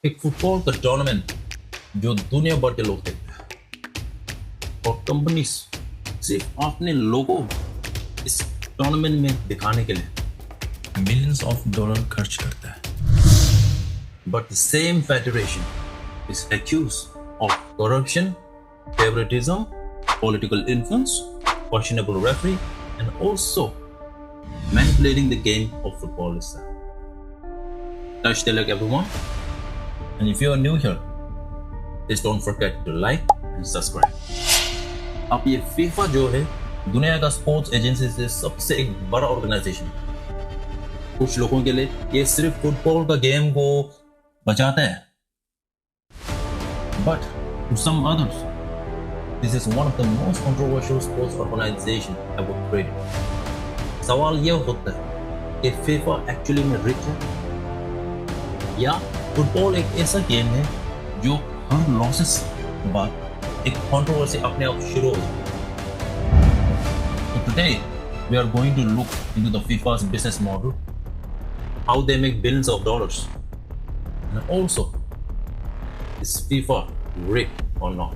एक फुटबॉल का टूर्नामेंट जो दुनिया भर के लोग देखते हैं और कंपनी सिर्फ अपने लोगों इस टूर्नामेंट में दिखाने के लिए मिलियंस ऑफ डॉलर खर्च करता है। But the same federation is accused of corruption, favoritism, political influence, questionable referee, and also manipulating the game of football itself. Touch the like everyone, and if you are new here, please don't forget to like and subscribe. अब ये FIFA जो है दुनिया का sports agency से सबसे एक बड़ा ऑर्गेनाइजेशन है। कुछ लोगों के लिए ये सिर्फ फुटबॉल का गेम को बचाता है, but to some others, this is one of the most controversial sports organization ever created. सवाल यह होता है कि फीफा एक्चुअली में रिच है या फुटबॉल एक ऐसा गेम है जो हर लॉसेस के बाद एक कंट्रोवर्सी अपने आप शुरू हो जाती है। So today we are going to look into the FIFA's business model, how they make billions of dollars, and also is FIFA rigged or not?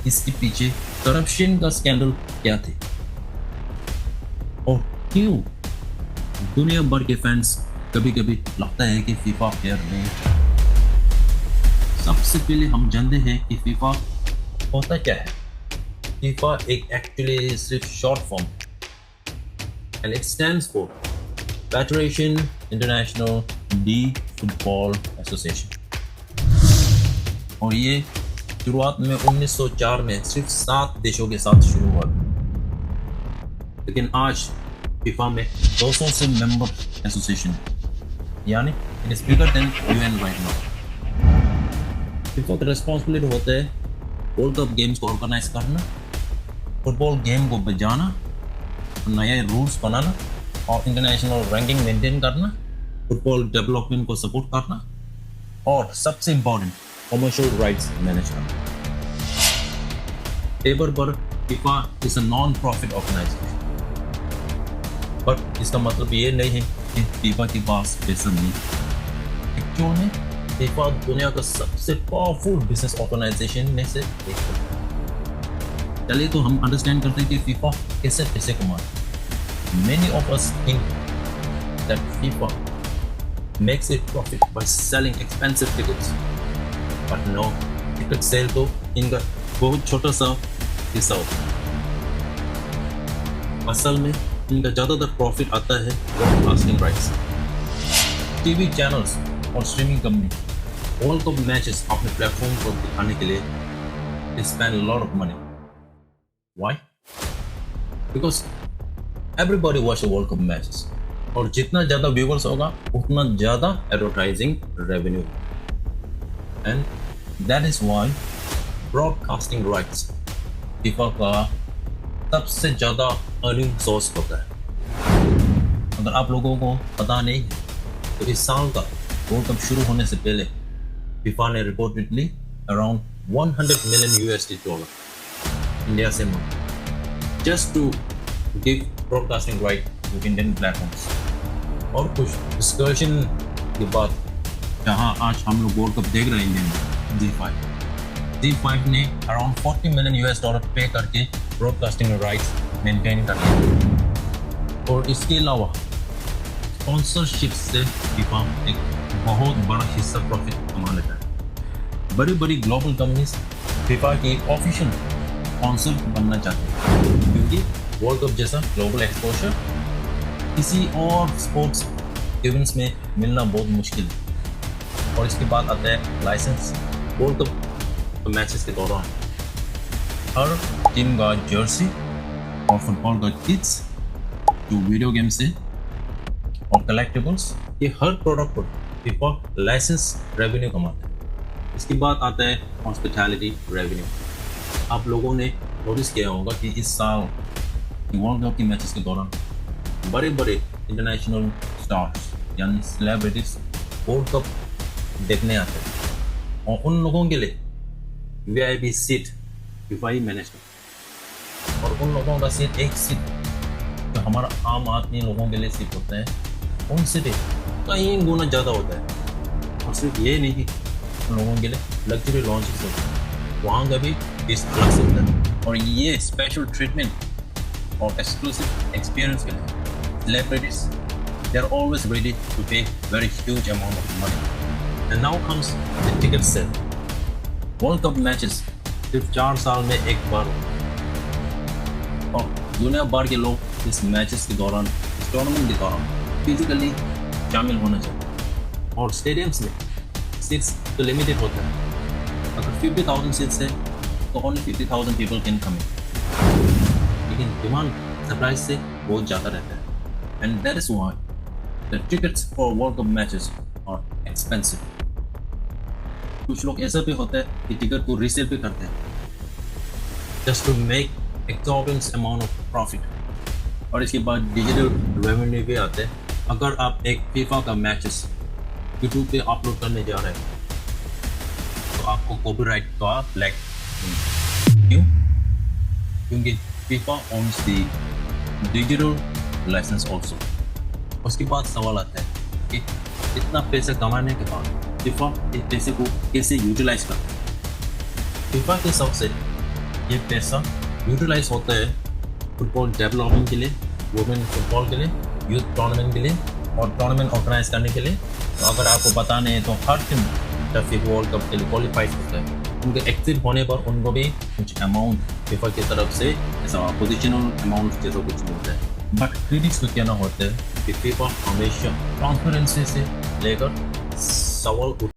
इसके पीछे करप्शन का स्कैंडल क्या थे और क्यों दुनिया भर के फैंस कभी-कभी लगता है कि फीफा फेयर नहीं। सबसे पहले हम जानते हैं कि फीफा होता क्या है। फीफा एक एक्चुअली सिर्फ short form and it stands for Federation International de Football Association। और ये शुरुआत में 1904 में सिर्फ 7 देशों के साथ शुरू हुआ, लेकिन आज फीफा में 200 से मेंबर एसोसिएशन है, यानी it is bigger than UN right now. FIFA का रिस्पॉन्सिबिलिटी होता है वर्ल्ड कप गेम्स को ऑर्गेनाइज करना, फुटबॉल गेम को बजाना, नए रूल्स बनाना और इंटरनेशनल रैंकिंग मेंटेन करना, फुटबॉल डेवलपमेंट को सपोर्ट करना और सबसे important commercial rights management. Paper पर FIFA is a non-profit organization, but इसका मतलब ये नहीं है कि FIFA के पास पैसा नहीं है। एक्चुअल में FIFA दुनिया का सबसे पावरफुल बिजनेस ऑर्गेनाइजेशन में से एक है। चलिए तो हम अंडरस्टैंड करते हैं कि FIFA कैसे पैसे कमाता है। Many of us think that FIFA makes its profit by selling expensive tickets. But no, ticket sale तो इनका बहुत छोटा सा हिस्सा होता है। असल में इनका ज़्यादातर प्रॉफिट आता है ब्रॉडकास्टिंग राइट्स। टीवी चैनल्स और streaming company world cup matches अपने प्लेटफॉर्म पर दिखाने के लिए they spend a lot of money. Why? Because everybody watch the World Cup matches. और जितना ज़्यादा व्यूअर्स होगा उतना ज़्यादा advertising revenue. And that is why broadcasting rights FIFA का सबसे ज़्यादा अर्निंग सोर्स होता है। अगर आप लोगों को पता नहीं है तो इस साल का वर्ल्ड कप शुरू होने से पहले FIFA ने reportedly around 100 million USD dollar India से मांगा just to give broadcasting right to Indian platforms. और कुछ डिस्कशन के बाद जहां आज हम लोग वर्ल्ड कप देख रहे हैं Z5 ने अराउंड 40 मिलियन यूएस डॉलर पे करके ब्रॉडकास्टिंग राइट्स मेंटेन कर लिया। और इसके अलावा स्पॉन्सरशिप से फीफा एक बहुत बड़ा हिस्सा प्रॉफिट कमा लेता है। बड़ी बड़ी ग्लोबल कंपनीज फीफा की एक ऑफिशियल स्पॉन्सर बनना चाहते हैं क्योंकि वर्ल्ड कप जैसा ग्लोबल एक्सपोजर किसी और स्पोर्ट्स इवेंट्स में मिलना बहुत मुश्किल है। और इसके बाद आता है लाइसेंस। वर्ल्ड कप मैचेस के दौरान हर टीम का जर्सी और फुटबॉल का किट्स जो वीडियो गेम से और कलेक्टिबल्स, ये हर प्रोडक्ट पर फीफा लाइसेंस रेवेन्यू कमाता है। इसके बाद आता है हॉस्पिटैलिटी रेवेन्यू। आप लोगों ने नोटिस किया होगा कि इस साल वर्ल्ड कप के मैचेस के दौरान बड़े बड़े इंटरनेशनल स्टार्स यानी सेलिब्रिटीज वर्ल्ड कप देखने आते हैं और उन लोगों के लिए वीआईपी सीट फीफा ही मैनेज करता है। और उन लोगों का सीट एक सीट जो हमारा आम आदमी लोगों के लिए सीट होता है उनसे भी कई गुना ज़्यादा होता है। और सिर्फ ये नहीं, उन लोगों के लिए लग्जरी लॉन्चेस होते हैं, वहाँ का भी टेस्ट अलग से होता है। और ये स्पेशल ट्रीटमेंट और एक्सक्लूसिव एक्सपीरियंस के लिए celebrities they are always ready to pay very huge amount of money. And now comes the ticket sale. World cup matches सिर्फ 4 साल में एक बार होते हैं और दुनिया भर के लोग इस मैचेस के दौरान, इस टूर्नामेंट के दौरान फिजिकली शामिल होना चाहते हैं। और स्टेडियम्स में सीट्स तो लिमिटेड होता है। अगर 50,000 सीट्स है तो only 50,000 people can come in, लेकिन डिमांड सप्लाई से बहुत ज़्यादा रहता है। And that is why the tickets for world cup matches are expensive. कुछ लोग ऐसा भी होता है कि टिकट को रीसेल भी करते हैं just to make exorbitant amount of profit. और इसके बाद डिजिटल रेवेन्यू भी आते हैं। अगर आप एक फीफा का मैचेस यूट्यूब पे अपलोड करने जा रहे हैं तो आपको कॉपीराइट का ब्लैक, क्यों? क्योंकि FIFA owns the digital license also. उसके बाद सवाल आता है कि इतना पैसा कमाने के बाद फीफा इस पैसे को कैसे यूटिलाइज करता है। फीफा के हिसाब से ये पैसा यूटिलाइज होता है फुटबॉल डेवलपमेंट के लिए, वुमेन फुटबॉल के लिए, यूथ टूर्नामेंट के लिए और टूर्नामेंट ऑर्गेनाइज करने के लिए। तो अगर आपको बताने हैं तो हर टीम जब फीफा वर्ल्ड कप के लिए क्वालिफाइड होता है, उनके एक्सिट होने पर उनको भी कुछ अमाउंट फीफा की तरफ से ऐसा पोजिशनल अमाउंट जैसा कुछ मिलता है। बट क्रिटिक्स को कहना होता है कि फीफा हमेशा ट्रांसपेरेंसी से लेकर सवाल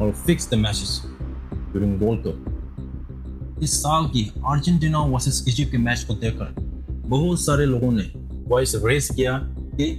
और fix the matches during world cup. इस साल की अर्जेंटीना वर्सेस इजिप्ट के मैच को देखकर बहुत सारे लोगों ने वॉइस रेज किया कि